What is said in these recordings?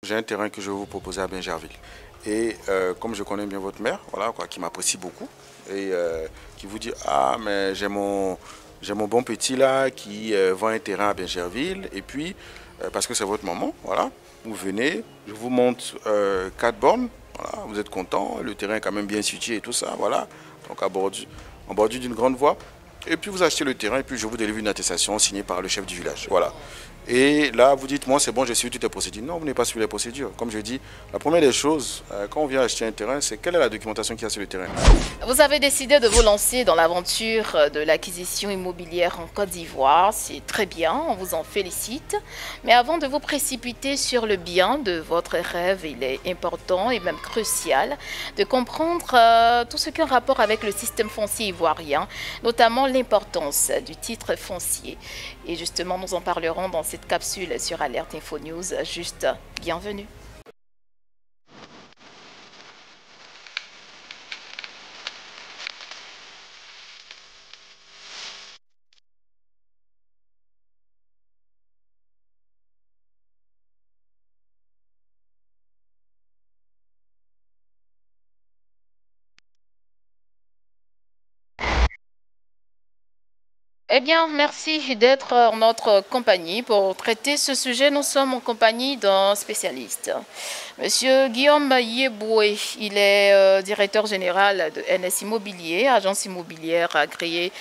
J'ai un terrain que je vais vous proposer à Bingerville. Et comme je connais bien votre mère, voilà, quoi, qui m'apprécie beaucoup, et qui vous dit, ah, mais j'ai mon bon petit là qui vend un terrain à Bingerville, et puis, parce que c'est votre maman, voilà, vous venez, je vous montre 4 bornes, voilà, vous êtes content, le terrain est quand même bien situé et tout ça, voilà, donc en bordure d'une grande voie. Et puis vous achetez le terrain et puis je vous délivre une attestation signée par le chef du village. Voilà. Et là, vous dites, moi c'est bon, j'ai suivi toutes les procédures. Non, vous n'avez pas suivi les procédures. Comme je dis, la première des choses, quand on vient acheter un terrain, c'est quelle est la documentation qu'il y a sur le terrain. Vous avez décidé de vous lancer dans l'aventure de l'acquisition immobilière en Côte d'Ivoire. C'est très bien, on vous en félicite. Mais avant de vous précipiter sur le bien de votre rêve, il est important et même crucial de comprendre tout ce qui est en rapport avec le système foncier ivoirien, notamment l'importance du titre foncier. Et justement, nous en parlerons dans cette capsule sur Alerte Info News. Juste bienvenue. Eh bien, merci d'être en notre compagnie pour traiter ce sujet. Nous sommes en compagnie d'un spécialiste, Monsieur Guillaume Yeboué. Il est directeur général de NS Immobilier, agence immobilière agréée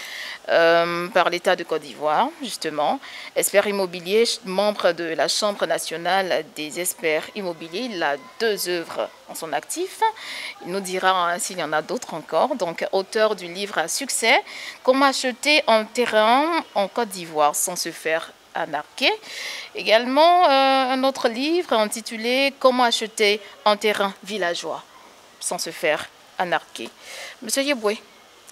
par l'État de Côte d'Ivoire, justement. Expert immobilier, membre de la Chambre nationale des experts immobiliers. Il a 2 œuvres en son actif. Il nous dira s'il y en a d'autres encore. Donc, auteur du livre à succès, Comment acheter un terrain en Côte d'Ivoire sans se faire arnaquer. Également, un autre livre intitulé Comment acheter un terrain villageois sans se faire anarquer. Monsieur Yeboué,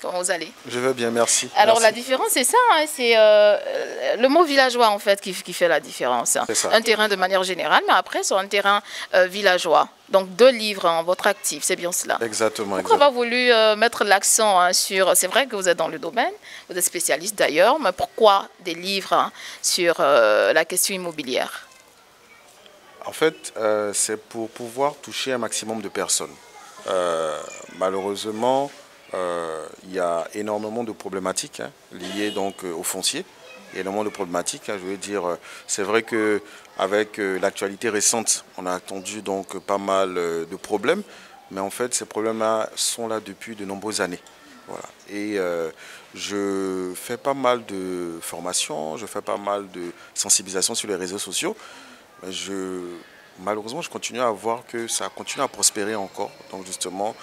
comment vous allez? Je vais bien, merci. Alors Merci. la différence, c'est ça, hein, c'est le mot villageois en fait qui fait la différence. C'est ça. Un terrain de manière générale, mais après sur un terrain villageois. Donc 2 livres en votre actif, c'est bien cela. Exactement. Pourquoi avoir voulu mettre l'accent sur... C'est vrai que vous êtes dans le domaine, vous êtes spécialiste d'ailleurs, mais pourquoi des livres sur la question immobilière? En fait, c'est pour pouvoir toucher un maximum de personnes. Malheureusement, il y a énormément de problématiques liées donc au foncier. Il y a énormément de problématiques. Je veux dire, c'est vrai qu'avec l'actualité récente, on a attendu donc pas mal de problèmes. Mais en fait, ces problèmes-là sont là depuis de nombreuses années. Voilà. Et je fais pas mal de formations, je fais pas mal de sensibilisation sur les réseaux sociaux. Malheureusement, je continue à voir que ça continue à prospérer encore. Donc justement,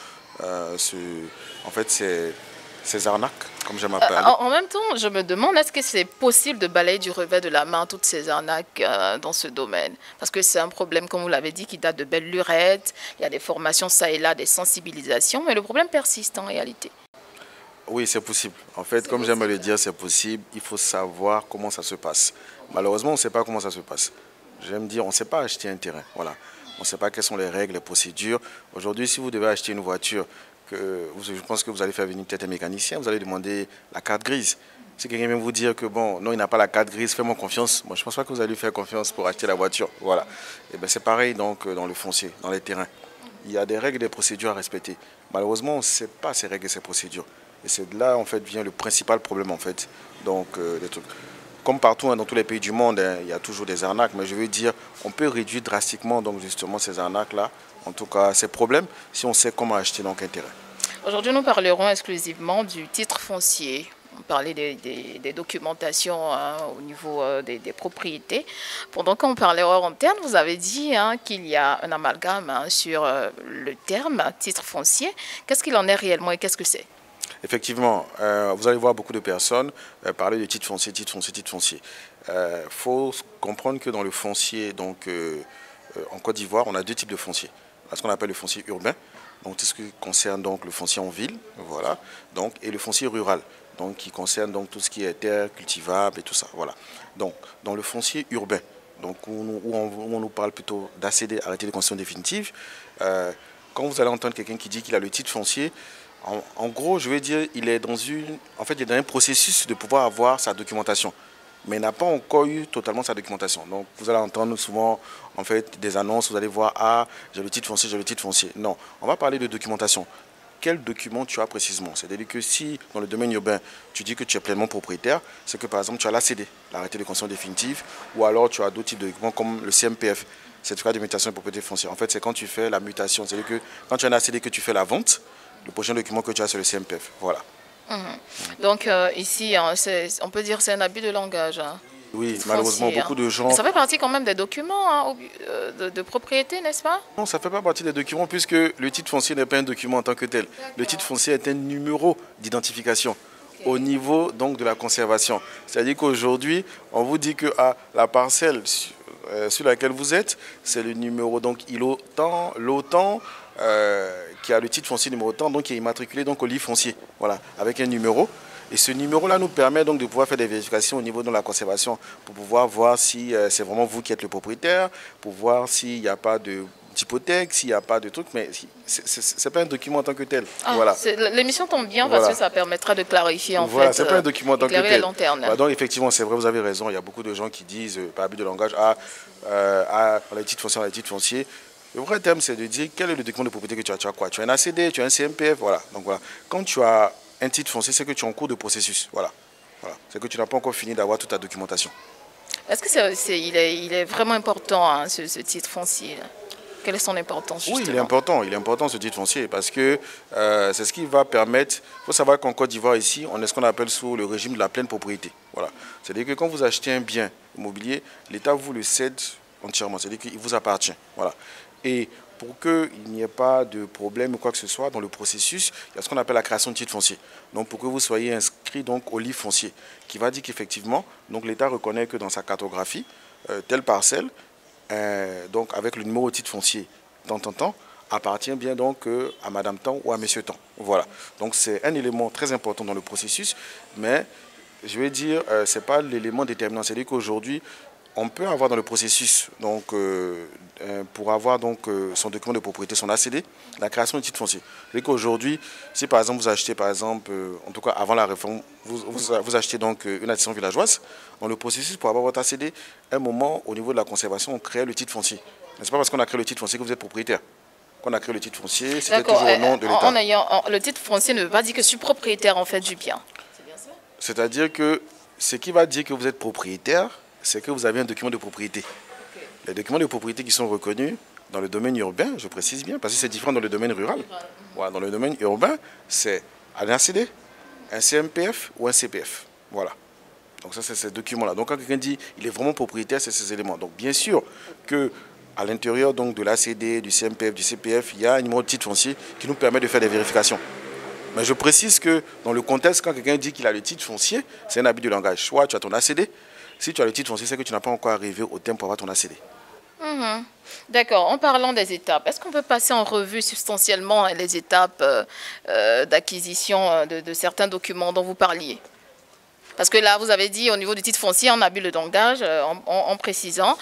en fait, ces arnaques, comme j'aime appeler. En même temps, je me demande, est-ce que c'est possible de balayer du revers de la main toutes ces arnaques dans ce domaine? Parce que c'est un problème, comme vous l'avez dit, qui date de belle lurette. Il y a des formations, ça et là, des sensibilisations, mais le problème persiste en réalité. Oui, c'est possible. En fait, comme j'aime le dire, c'est possible. Il faut savoir comment ça se passe. Malheureusement, on ne sait pas comment ça se passe. J'aime dire, on ne sait pas acheter un terrain. Voilà. On ne sait pas quelles sont les règles, les procédures. Aujourd'hui, si vous devez acheter une voiture, je pense que vous allez faire venir peut-être un mécanicien, vous allez demander la carte grise. Si quelqu'un vient vous dire que bon, non, il n'a pas la carte grise, fais-moi confiance. Moi, je ne pense pas que vous allez lui faire confiance pour acheter la voiture. Voilà. Et ben, c'est pareil donc dans le foncier, dans les terrains. Il y a des règles et des procédures à respecter. Malheureusement, on ne sait pas ces règles et ces procédures. Et c'est de là en fait vient le principal problème en fait. Donc des trucs. Comme partout dans tous les pays du monde, il y a toujours des arnaques, mais je veux dire, on peut réduire drastiquement donc justement ces arnaques-là, en tout cas ces problèmes, si on sait comment acheter donc un terrain. Aujourd'hui, nous parlerons exclusivement du titre foncier. On parlait des documentations au niveau des propriétés. Pendant qu'on parlait hors antenne, vous avez dit qu'il y a un amalgame sur le terme titre foncier. Qu'est-ce qu'il en est réellement et qu'est-ce que c'est? Effectivement, vous allez voir beaucoup de personnes parler de titre foncier, titre foncier, titre foncier. Faut comprendre que dans le foncier, donc en Côte d'Ivoire, on a 2 types de foncier. On a ce qu'on appelle le foncier urbain, donc tout ce qui concerne donc le foncier en ville, voilà, donc et le foncier rural, donc qui concerne donc tout ce qui est terre cultivable et tout ça, voilà. Donc dans le foncier urbain, donc où on nous parle plutôt d'accéder, arrêter de construction définitive, quand vous allez entendre quelqu'un qui dit qu'il a le titre foncier, en gros, je veux dire, il est dans un processus de pouvoir avoir sa documentation. mais n'a pas encore eu totalement sa documentation. Donc vous allez entendre souvent en fait des annonces, vous allez voir, ah, j'ai le titre foncier, j'ai le titre foncier. Non, on va parler de documentation. Quel document tu as précisément? C'est-à-dire que si dans le domaine urbain, tu dis que tu es pleinement propriétaire, c'est que par exemple tu as l'ACD, l'arrêté de concession définitive, ou alors tu as d'autres types de documents comme le CMPF, certificat de mutation de propriété foncière. En fait, c'est quand tu fais la mutation, c'est-à-dire que quand tu as un ACD que tu fais la vente, le prochain document que tu as c'est le CMPF. Voilà. Donc ici, hein, on peut dire que c'est un abus de langage. Hein. Oui, malheureusement, beaucoup de gens... Ça fait partie quand même des documents hein, de propriété, n'est-ce pas? Non, ça ne fait pas partie des documents puisque le titre foncier n'est pas un document en tant que tel. Le titre foncier est un numéro d'identification au niveau donc de la conservation. C'est-à-dire qu'aujourd'hui, on vous dit que la parcelle sur laquelle vous êtes, c'est le numéro, donc l'OTAN, qui a le titre foncier numéro tant, donc qui est immatriculé donc, au livre foncier, voilà, avec un numéro. Et ce numéro-là nous permet donc de pouvoir faire des vérifications au niveau de la conservation pour pouvoir voir si c'est vraiment vous qui êtes le propriétaire, pour voir s'il n'y a pas d'hypothèque, s'il n'y a pas de truc, mais ce n'est pas un document en tant que tel. Ah, voilà. L'émission tombe bien parce que ça permettra de clarifier en voilà, fait. C'est pas un document en tant que tel. Les lanternes. Voilà, donc effectivement, c'est vrai, vous avez raison, il y a beaucoup de gens qui disent, par abus de langage, on a les titres fonciers, on a les titres fonciers. Le vrai terme, c'est de dire quel est le document de propriété que tu as. Tu as quoi? Tu as un ACD, tu as un CMPF, voilà. Donc voilà. Quand tu as un titre foncier, c'est que tu es en cours de processus. Voilà. C'est que tu n'as pas encore fini d'avoir toute ta documentation. Est-ce que il est vraiment important, hein, ce titre foncier? Quelle est son importance justement? Oui, il est important ce titre foncier parce que c'est ce qui va permettre, il faut savoir qu'en Côte d'Ivoire ici, on est ce qu'on appelle sous le régime de la pleine propriété. Voilà. C'est-à-dire que quand vous achetez un bien immobilier, l'État vous le cède entièrement, c'est-à-dire qu'il vous appartient. Voilà. Et pour qu'il n'y ait pas de problème ou quoi que ce soit dans le processus, il y a ce qu'on appelle la création de titre foncier. Donc pour que vous soyez inscrit donc, au livre foncier, qui va dire qu'effectivement, l'État reconnaît que dans sa cartographie, telle parcelle, donc avec le numéro de titre foncier, tant, appartient bien donc à Madame Tant ou à Monsieur Tant. Voilà. Donc c'est un élément très important dans le processus, mais je vais dire, ce n'est pas l'élément déterminant. C'est-à-dire qu'aujourd'hui, on peut avoir dans le processus, donc, pour avoir donc, son document de propriété, son ACD, la création de titre foncier. C'est-à-dire qu'aujourd'hui, si par exemple vous achetez, par exemple, en tout cas avant la réforme, vous achetez donc une addition villageoise, dans le processus pour avoir votre ACD, un moment au niveau de la conservation, on crée le titre foncier. C'est pas parce qu'on a créé le titre foncier que vous êtes propriétaire. Quand on a créé le titre foncier, c'était toujours au nom de l'État. Le titre foncier ne veut pas dire que je suis propriétaire en fait du bien. C'est bien ça? C'est-à-dire que ce qui va dire que vous êtes propriétaire, c'est que vous avez un document de propriété. Okay. Les documents de propriété qui sont reconnus dans le domaine urbain, je précise bien, parce que c'est différent dans le domaine rural. Voilà, dans le domaine urbain, c'est un ACD, un CMPF ou un CPF. Voilà. Donc ça, c'est ces documents-là. Donc quand quelqu'un dit il est vraiment propriétaire, c'est ces éléments. Donc bien sûr que à l'intérieur donc de l'ACD, du CMPF, du CPF, il y a un numéro de titre foncier qui nous permet de faire des vérifications. Mais je précise que dans le contexte, quand quelqu'un dit qu'il a le titre foncier, c'est un abus de langage. Soit tu as ton ACD, si tu as le titre foncier, c'est que tu n'as pas encore arrivé au terme pour avoir ton ACD. D'accord. En parlant des étapes, est-ce qu'on peut passer en revue substantiellement les étapes d'acquisition de certains documents dont vous parliez? Parce que là, vous avez dit au niveau du titre foncier, on a bu le langage en précisant,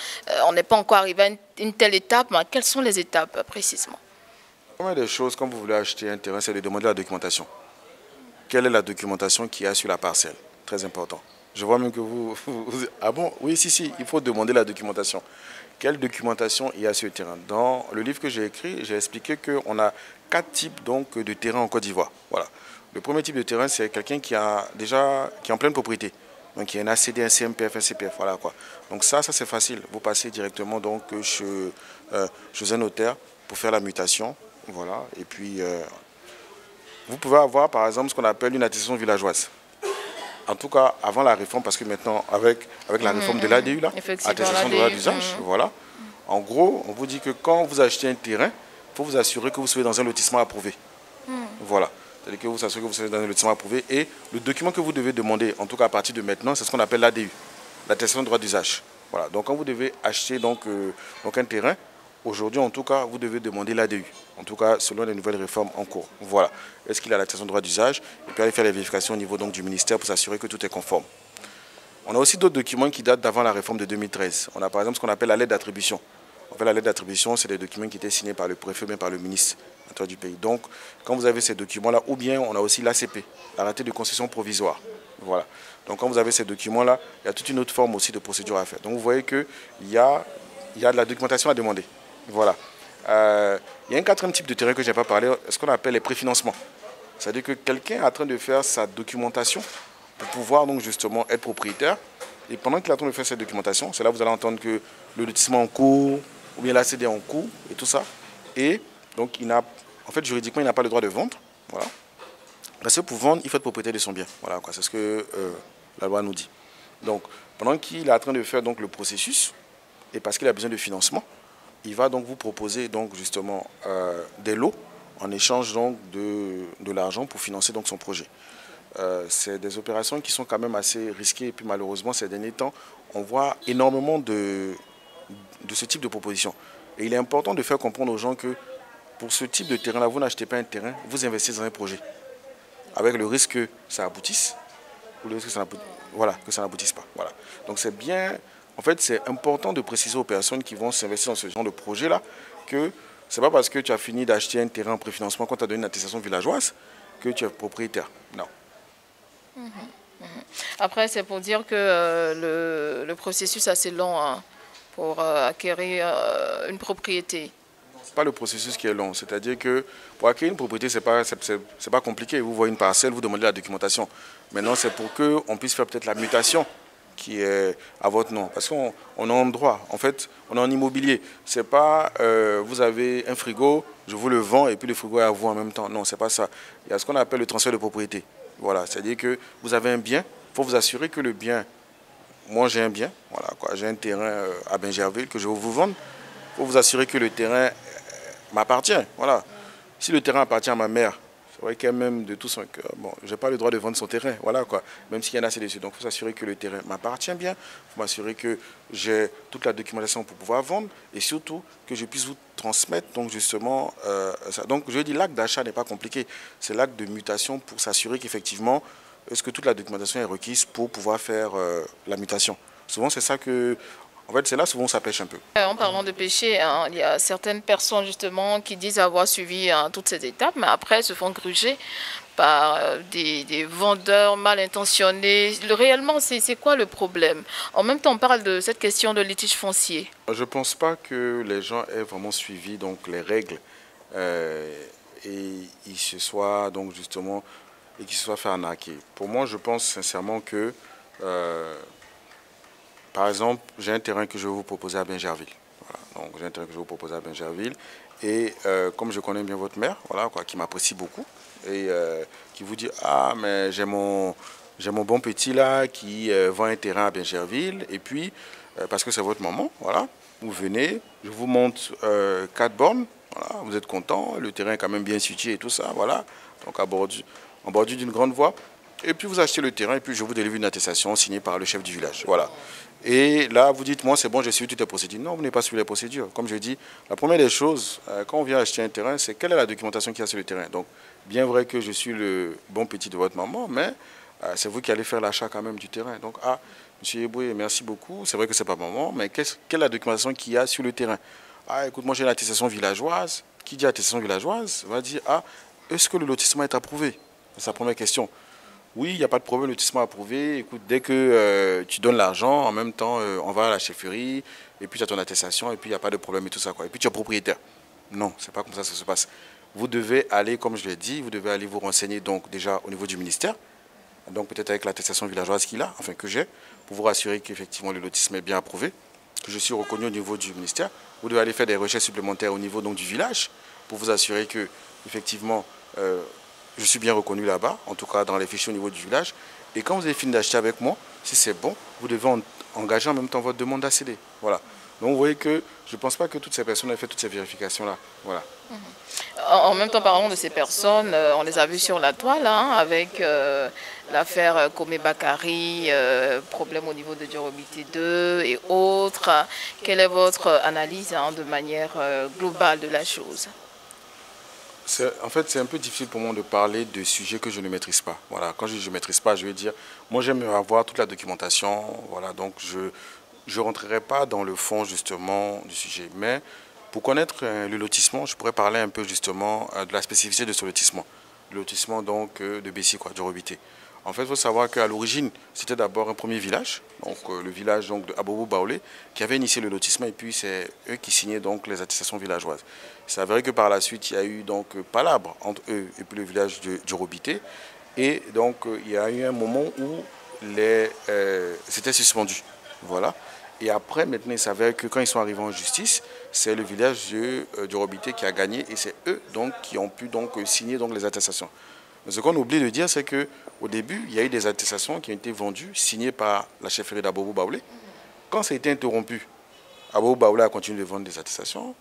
on n'est pas encore arrivé à une telle étape, mais quelles sont les étapes précisément? La première des choses, quand vous voulez acheter un terrain, c'est de demander la documentation. Quelle est la documentation qu'il y a sur la parcelle? Très important. Je vois même que vous... Ah bon? Oui, si, il faut demander la documentation. Quelle documentation il y a sur le terrain? Dans le livre que j'ai écrit, j'ai expliqué qu'on a 4 types donc, de terrain en Côte d'Ivoire. Voilà. Le premier type de terrain, c'est quelqu'un qui est en pleine propriété. Donc, il y a un ACD, un CMPF, un CPF. Voilà, quoi. Donc ça c'est facile. Vous passez directement donc, chez un notaire pour faire la mutation. Voilà. Et puis, vous pouvez avoir, par exemple, ce qu'on appelle une attestation villageoise. En tout cas, avant la réforme, parce que maintenant, avec la réforme de l'ADU, attestation de droit d'usage, voilà. En gros, on vous dit que quand vous achetez un terrain, il faut vous assurer que vous soyez dans un lotissement approuvé. Voilà. C'est-à-dire que vous assurez que vous soyez dans un lotissement approuvé. Et le document que vous devez demander, en tout cas à partir de maintenant, c'est ce qu'on appelle l'ADU, l'attestation de droit d'usage. Voilà. Donc, quand vous devez acheter donc un terrain, aujourd'hui, en tout cas, vous devez demander l'ADU. En tout cas, selon les nouvelles réformes en cours. Voilà. Est-ce qu'il a l'attestation de droit d'usage? Et puis aller faire les vérifications au niveau donc, du ministère pour s'assurer que tout est conforme. On a aussi d'autres documents qui datent d'avant la réforme de 2013. On a par exemple ce qu'on appelle la lettre d'attribution. En fait, la lettre d'attribution, c'est des documents qui étaient signés par le préfet, mais par le ministre du pays. Donc, quand vous avez ces documents-là, ou bien on a aussi l'ACP, l'arrêté de concession provisoire. Voilà. Donc quand vous avez ces documents-là, il y a toute une autre forme aussi de procédure à faire. Donc vous voyez qu'il y a de la documentation à demander. Voilà. Il y a un quatrième type de terrain que je n'ai pas parlé, ce qu'on appelle les préfinancements. C'est-à-dire que quelqu'un est en train de faire sa documentation pour pouvoir donc justement être propriétaire. Et pendant qu'il est en train de faire cette documentation, c'est là que vous allez entendre que le lotissement en cours, ou bien l'ACD en cours, et tout ça. Et donc, en fait, juridiquement, il n'a pas le droit de vendre. Voilà. Parce que pour vendre, il faut être propriétaire de son bien. Voilà, c'est ce que la loi nous dit. Donc, pendant qu'il est en train de faire donc, le processus, et parce qu'il a besoin de financement, il va donc vous proposer donc, justement des lots en échange donc, de l'argent pour financer donc, son projet. C'est des opérations qui sont quand même assez risquées. Et puis malheureusement, ces derniers temps, on voit énormément de ce type de propositions. Et il est important de faire comprendre aux gens que pour ce type de terrain-là, vous n'achetez pas un terrain, vous investissez dans un projet. Avec le risque que ça aboutisse, ou le risque que ça n'aboutisse pas. Voilà. Donc c'est bien, en fait, c'est important de préciser aux personnes qui vont s'investir dans ce genre de projet-là que ce n'est pas parce que tu as fini d'acheter un terrain en préfinancement quand tu as donné une attestation villageoise que tu es propriétaire. Non. Après, c'est pour dire que le processus est assez long hein, pour acquérir une propriété. Pas le processus qui est long, c'est-à-dire que pour acquérir une propriété, c'est pas compliqué. Vous voyez une parcelle, vous demandez la documentation. Maintenant, c'est pour qu'on puisse faire peut-être la mutation qui est à votre nom. Parce qu'on est en droit, en fait, on est en immobilier. C'est pas vous avez un frigo, je vous le vends et puis le frigo est à vous en même temps. Non, c'est pas ça. Il y a ce qu'on appelle le transfert de propriété. Voilà, c'est-à-dire que vous avez un bien, il faut vous assurer que le bien, moi j'ai un bien, voilà, j'ai un terrain à Bingerville que je vais vous vendre. Il faut vous assurer que le terrain m'appartient. Voilà. Si le terrain appartient à ma mère, c'est vrai qu'elle même de tout son cœur, bon, je n'ai pas le droit de vendre son terrain, voilà quoi, même s'il y en a assez dessus. Donc il faut s'assurer que le terrain m'appartient bien, il faut m'assurer que j'ai toute la documentation pour pouvoir vendre et surtout que je puisse vous transmettre donc justement ça. Donc je dis l'acte d'achat n'est pas compliqué, c'est l'acte de mutation pour s'assurer qu'effectivement, est-ce que toute la documentation est requise pour pouvoir faire la mutation. Souvent c'est ça que... En fait, c'est là souvent ça pêche un peu. En parlant de péché, hein, il y a certaines personnes justement qui disent avoir suivi hein, toutes ces étapes, mais après se font gruger par des vendeurs mal intentionnés. Réellement, c'est quoi le problème? En même temps, on parle de cette question de litige foncier. Je ne pense pas que les gens aient vraiment suivi donc, les règles et ils se soient donc justement et qu'ils se soient fait arnaquer. Pour moi, je pense sincèrement que par exemple, j'ai un terrain que je vais vous proposer à Bingerville. Voilà. Donc, j'ai un terrain que je vais vous proposer à Bingerville. Et comme je connais bien votre mère, voilà, quoi, qui m'apprécie beaucoup, et qui vous dit, ah, mais j'ai mon bon petit là qui vend un terrain à Bingerville. Et puis, parce que c'est votre maman, voilà, vous venez, je vous montre 4 bornes, voilà, vous êtes content, le terrain est quand même bien situé et tout ça, voilà. Donc, en bordure d'une grande voie. Et puis vous achetez le terrain et puis je vous délivre une attestation signée par le chef du village. Voilà. Et là, vous dites, moi c'est bon, j'ai suivi toutes les procédures. Non, vous n'avez pas suivi les procédures. Comme je dis, la première des choses, quand on vient acheter un terrain, c'est quelle est la documentation qu'il y a sur le terrain. Donc, bien vrai que je suis le bon petit de votre maman, mais c'est vous qui allez faire l'achat quand même du terrain. Donc, ah, monsieur Eboué, merci beaucoup. C'est vrai que c'est pas maman, mais quelle est la documentation qu'il y a sur le terrain? Ah, écoute, moi j'ai une attestation villageoise. Qui dit attestation villageoise va dire, ah, est-ce que le lotissement est approuvé? C'est sa première question. Oui, il n'y a pas de problème, le lotissement approuvé. Écoute, dès que tu donnes l'argent, en même temps, on va à la chefferie, et puis tu as ton attestation, et puis il n'y a pas de problème et tout ça, quoi. Et puis tu es propriétaire. Non, c'est pas comme ça que ça se passe. Vous devez aller, comme je l'ai dit, vous devez aller vous renseigner donc déjà au niveau du ministère, donc peut-être avec l'attestation villageoise qu'il a, enfin que j'ai, pour vous rassurer qu'effectivement le lotissement est bien approuvé, que je suis reconnu au niveau du ministère. Vous devez aller faire des recherches supplémentaires au niveau donc, du village, pour vous assurer que effectivement je suis bien reconnu là-bas, en tout cas dans les fichiers au niveau du village. Et quand vous avez fini d'acheter avec moi, si c'est bon, vous devez engager en même temps votre demande d'ACD. Voilà. Donc vous voyez que je ne pense pas que toutes ces personnes aient fait toutes ces vérifications-là. Voilà. En même temps, parlons de ces personnes, on les a vues sur la toile, hein, avec l'affaire Komé Bakari, problème au niveau de Durabilité 2 et autres. Quelle est votre analyse hein, de manière globale de la chose? En fait, c'est un peu difficile pour moi de parler de sujets que je ne maîtrise pas. Voilà. Quand je dis je ne maîtrise pas, je veux dire, moi j'aime avoir toute la documentation. Voilà. Donc je ne rentrerai pas dans le fond justement du sujet. Mais pour connaître le lotissement, je pourrais parler un peu justement de la spécificité de ce lotissement. Le lotissement donc de Bessie, quoi, de Robité. En fait, il faut savoir qu'à l'origine, c'était d'abord un premier village, donc le village donc, de Abobo Baolé, qui avait initié le lotissement et puis c'est eux qui signaient donc les attestations villageoises. Il s'avérait que par la suite, il y a eu donc palabre entre eux et puis le village de Robité. Et donc, il y a eu un moment où c'était suspendu. Voilà. Et après, maintenant, il s'avère que quand ils sont arrivés en justice, c'est le village de Robité qui a gagné et c'est eux donc, qui ont pu donc, signer donc, les attestations. Mais ce qu'on oublie de dire, c'est qu'au début, il y a eu des attestations qui ont été vendues, signées par la chefferie d'Abobo Baolé. Quand ça a été interrompu, Abobo Baolé a continué de vendre des attestations.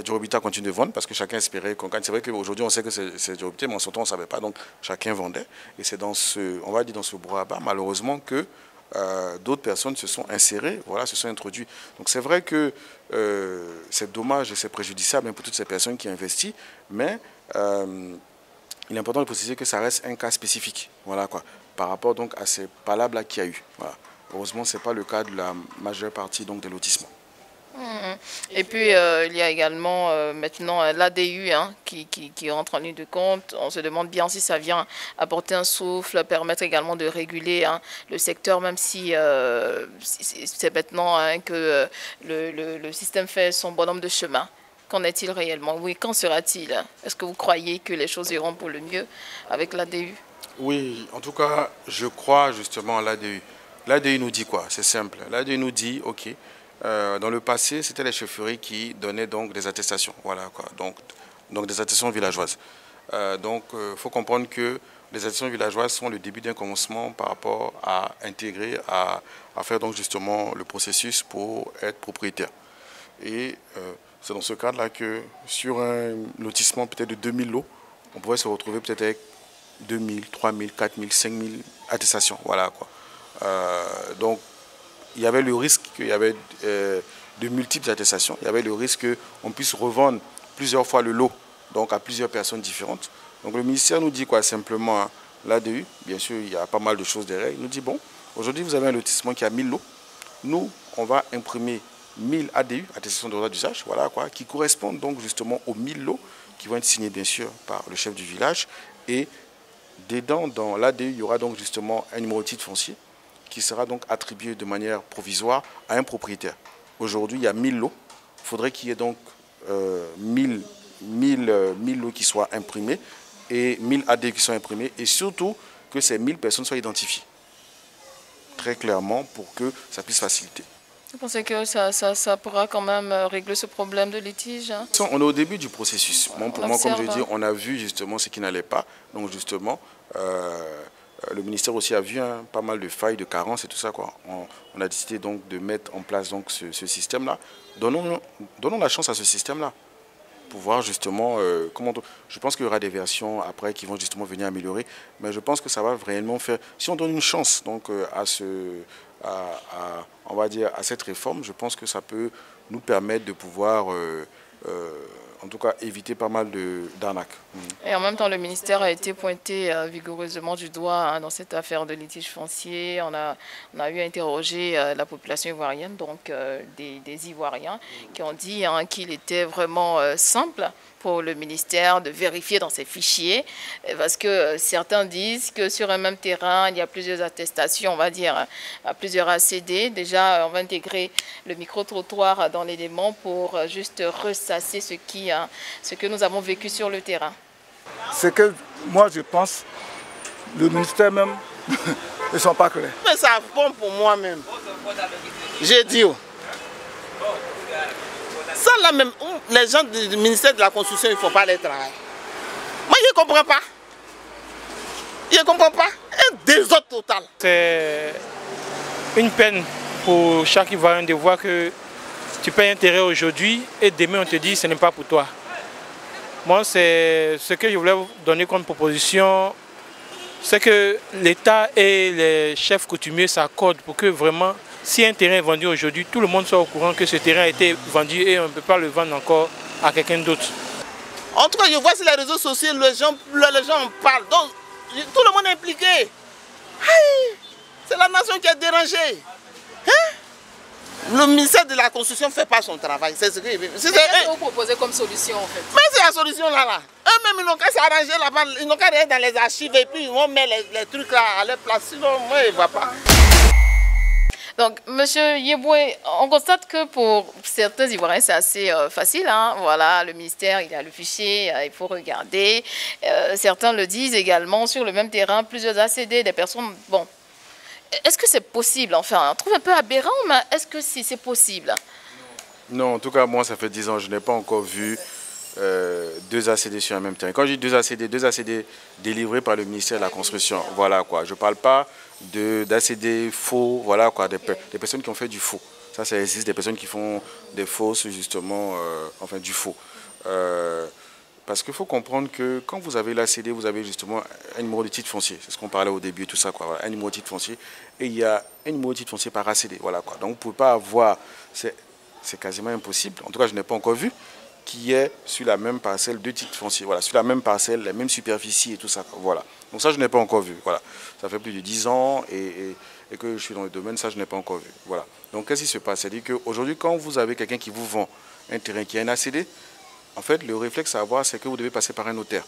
Djorobité a continué de vendre parce que chacun espérait qu'on gagne. C'est vrai qu'aujourd'hui on sait que c'est Djorobité, mais en son temps on ne savait pas, donc chacun vendait. Et c'est dans ce, on va dire dans ce brouhaha malheureusement que d'autres personnes se sont insérées, voilà, se sont introduites. Donc c'est vrai que c'est dommage et c'est préjudiciable pour toutes ces personnes qui investissent, mais il est important de préciser que ça reste un cas spécifique, voilà quoi, par rapport donc à ces palabres-là qu'il y a eu. Voilà. Heureusement, ce n'est pas le cas de la majeure partie donc, des lotissements. Et puis, il y a également maintenant l'ADU qui rentre en ligne de compte. On se demande bien si ça vient apporter un souffle, permettre également de réguler le secteur, même si c'est maintenant que le système fait son bonhomme de chemin. Qu'en est-il réellement? Oui, qu'en sera-t-il? Est-ce que vous croyez que les choses iront pour le mieux avec l'ADU? Oui, en tout cas, je crois justement à l'ADU. L'ADU nous dit quoi? C'est simple. L'ADU nous dit, ok, dans le passé, c'était les chefferies qui donnaient donc des attestations, voilà quoi, donc des attestations villageoises. Donc, il faut comprendre que les attestations villageoises sont le début d'un commencement par rapport à intégrer, à faire donc justement le processus pour être propriétaire. Et c'est dans ce cadre-là que sur un lotissement peut-être de 2000 lots, on pourrait se retrouver peut-être avec 2000, 3000, 4000, 5000 attestations, voilà quoi. Donc, il y avait le risque qu'il y avait de multiples attestations. Il y avait le risque qu'on puisse revendre plusieurs fois le lot, donc à plusieurs personnes différentes. Donc le ministère nous dit quoi simplement, l'ADU, bien sûr il y a pas mal de choses derrière, il nous dit bon, aujourd'hui vous avez un lotissement qui a 1000 lots, nous on va imprimer 1000 ADU, attestations de droit d'usage, voilà quoi, qui correspondent donc justement aux 1000 lots qui vont être signés bien sûr par le chef du village. Et dedans, dans l'ADU, il y aura donc justement un numéro de titre foncier qui sera donc attribué de manière provisoire à un propriétaire. Aujourd'hui, il y a 1000 lots. Il faudrait qu'il y ait donc 1000 lots qui soient imprimés et 1000 AD qui soient imprimés et surtout que ces 1000 personnes soient identifiées très clairement pour que ça puisse faciliter. Vous pensez que ça pourra quand même régler ce problème de litige? On est au début du processus. Pour moi, comme je dis, on a vu justement ce qui n'allait pas. Donc justement, le ministère aussi a vu pas mal de failles, de carences et tout ça, quoi. On a décidé donc de mettre en place donc, ce système-là. Donnons la chance à ce système-là pour voir justement comment... Je pense qu'il y aura des versions après qui vont justement venir améliorer, mais je pense que ça va vraiment faire... Si on donne une chance donc, on va dire, à cette réforme, je pense que ça peut nous permettre de pouvoir... en tout cas, éviter pas mal d'arnaques. Et en même temps, le ministère a été pointé vigoureusement du doigt dans cette affaire de litige foncier. On a eu à interroger la population ivoirienne, donc des Ivoiriens, qui ont dit qu'il était vraiment simple pour le ministère de vérifier dans ses fichiers, parce que certains disent que sur un même terrain, il y a plusieurs attestations, on va dire, à plusieurs ACD. Déjà, on va intégrer le micro-trottoir dans l'élément pour juste ressasser ce que nous avons vécu sur le terrain. C'est que moi je pense, le ministère même, ils ne sont pas clairs. Mais ça bon pour moi-même. J'ai dit, ça là même, les gens du ministère de la Construction, ils ne font pas leur travail. Moi je ne comprends pas. Je ne comprends pas. Un désordre total. C'est une peine pour chaque Ivoirien de voir que tu payes un terrain aujourd'hui et demain on te dit ce n'est pas pour toi. Moi, c'est ce que je voulais vous donner comme proposition, c'est que l'État et les chefs coutumiers s'accordent pour que vraiment, si un terrain est vendu aujourd'hui, tout le monde soit au courant que ce terrain a été vendu et on ne peut pas le vendre encore à quelqu'un d'autre. En tout cas, je vois sur les réseaux sociaux, les gens en parlent, donc tout le monde est impliqué. C'est la nation qui est dérangée. Le ministère de la Construction ne fait pas son travail. C'est ce que qu'est-ce que vous proposez comme solution en fait? Mais c'est la solution là. Eux-mêmes, ils n'ont qu'à s'arranger là-bas. Ils n'ont qu'à aller dans les archives et puis ils vont mettre les trucs là à leur place. Sinon, moi, ils ne voient pas. Donc, Monsieur Yeboué, on constate que pour certains Ivoiriens, c'est assez facile. Hein. Voilà, le ministère, il a le fichier, il faut regarder. Certains le disent également, sur le même terrain, plusieurs ACD, des personnes... Bon, est-ce que c'est possible? Enfin, on trouve un peu aberrant, mais est-ce que c'est possible? Non, en tout cas, moi, ça fait 10 ans, je n'ai pas encore vu 2 ACD sur un même terrain. Quand je dis 2 ACD délivrés par le ministère de la Construction. Voilà quoi. Je ne parle pas d'ACD faux, voilà quoi, des personnes qui ont fait du faux. Ça existe, des personnes qui font des fausses, justement, enfin du faux. Parce qu'il faut comprendre que quand vous avez l'ACD, vous avez justement un numéro de titre foncier. C'est ce qu'on parlait au début, tout ça, quoi. Voilà, un numéro de titre foncier. Et il y a un numéro de titre foncier par ACD. Voilà, quoi. Donc vous ne pouvez pas avoir, c'est quasiment impossible, en tout cas je n'ai pas encore vu, qui est sur la même parcelle 2 titres fonciers. Voilà, sur la même parcelle, la même superficie et tout ça. Voilà. Donc ça, je n'ai pas encore vu. Voilà. Ça fait plus de 10 ans et que je suis dans le domaine, ça, je n'ai pas encore vu. Voilà. Donc qu'est-ce qui se passe? C'est-à-dire qu'aujourd'hui, quand vous avez quelqu'un qui vous vend un terrain qui a un ACD, en fait, le réflexe à avoir, c'est que vous devez passer par un notaire.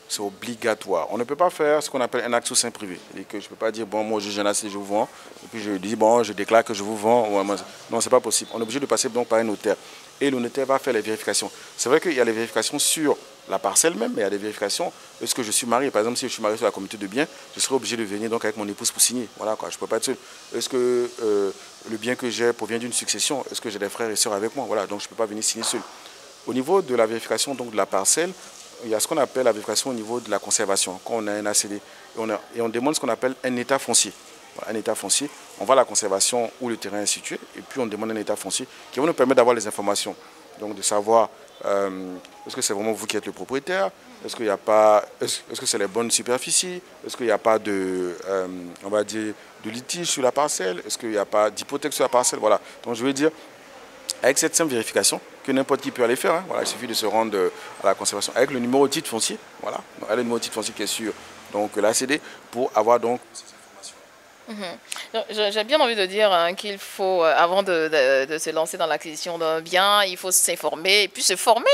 C'est obligatoire. On ne peut pas faire ce qu'on appelle un acte sous seing privé. C'est-à-dire que je ne peux pas dire, bon, moi, j'ai un ACD, je vous vends. Et puis je dis, bon, je déclare que je vous vends. Non, ce n'est pas possible. On est obligé de passer donc par un notaire. Et le notaire va faire les vérifications. C'est vrai qu'il y a les vérifications sur la parcelle même, mais il y a des vérifications. Est-ce que je suis marié? Par exemple, si je suis marié sur la communauté de biens, je serai obligé de venir donc avec mon épouse pour signer. Voilà, quoi. Je ne peux pas être seul. Est-ce que le bien que j'ai provient d'une succession? Est-ce que j'ai des frères et sœurs avec moi? Voilà, donc je ne peux pas venir signer seul. Au niveau de la vérification donc, de la parcelle, il y a ce qu'on appelle la vérification au niveau de la conservation. Quand on a un ACD, et on demande ce qu'on appelle un état foncier. Voilà, un état foncier, on voit la conservation où le terrain est situé, et puis on demande un état foncier qui va nous permettre d'avoir les informations. Donc de savoir, est-ce que c'est vraiment vous qui êtes le propriétaire? Est-ce qu'il n'y a pas, est-ce que c'est les bonnes superficies? Est-ce qu'il n'y a pas de, on va dire, de litige sur la parcelle? Est-ce qu'il n'y a pas d'hypothèque sur la parcelle? Voilà. Donc je veux dire, avec cette simple vérification, que n'importe qui peut aller faire, hein, voilà, il suffit de se rendre à la conservation avec le numéro de titre foncier, voilà, avec le numéro de titre foncier qui est sur l'ACD pour avoir donc ces informations. J'ai bien envie de dire hein, qu'il faut, avant de se lancer dans l'acquisition d'un bien, il faut s'informer et puis se former,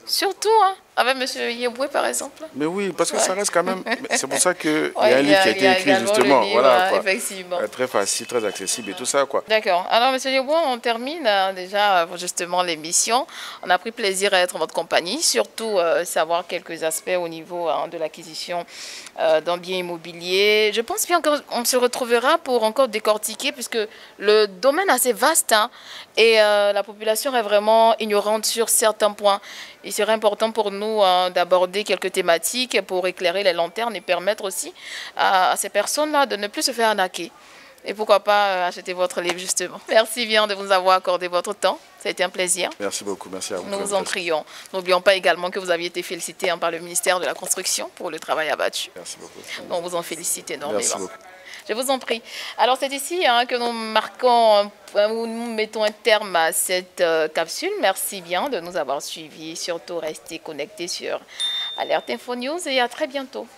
surtout hein, avec M. Yeboué par exemple. Mais oui, parce que ça reste quand même, c'est pour ça qu'il y a un livre qui a été écrit justement, livre, voilà, quoi. Effectivement. Très facile, très accessible et tout ça, quoi. D'accord. Alors M. Yeboué, on termine déjà justement l'émission. On a pris plaisir à être en votre compagnie, surtout savoir quelques aspects au niveau hein, de l'acquisition d'un bien immobilier. Je pense bien qu'on se retrouvera pour encore décortiquer, puisque le domaine est assez vaste hein, et la population est vraiment ignorante sur certains points. Il serait important pour nous hein, d'aborder quelques thématiques pour éclairer les lanternes et permettre aussi à ces personnes-là de ne plus se faire arnaquer. Et pourquoi pas acheter votre livre justement. Merci bien de nous avoir accordé votre temps. Ça a été un plaisir. Merci beaucoup, merci à vous. Nous vous en prions. N'oublions pas également que vous aviez été félicité hein, par le ministère de la Construction pour le travail abattu. Merci beaucoup. On vous en félicite énormément. Merci beaucoup. Je vous en prie. Alors c'est ici hein, que nous marquons, où nous mettons un terme à cette capsule. Merci bien de nous avoir suivis. Surtout restez connectés sur Alerte Info News et à très bientôt.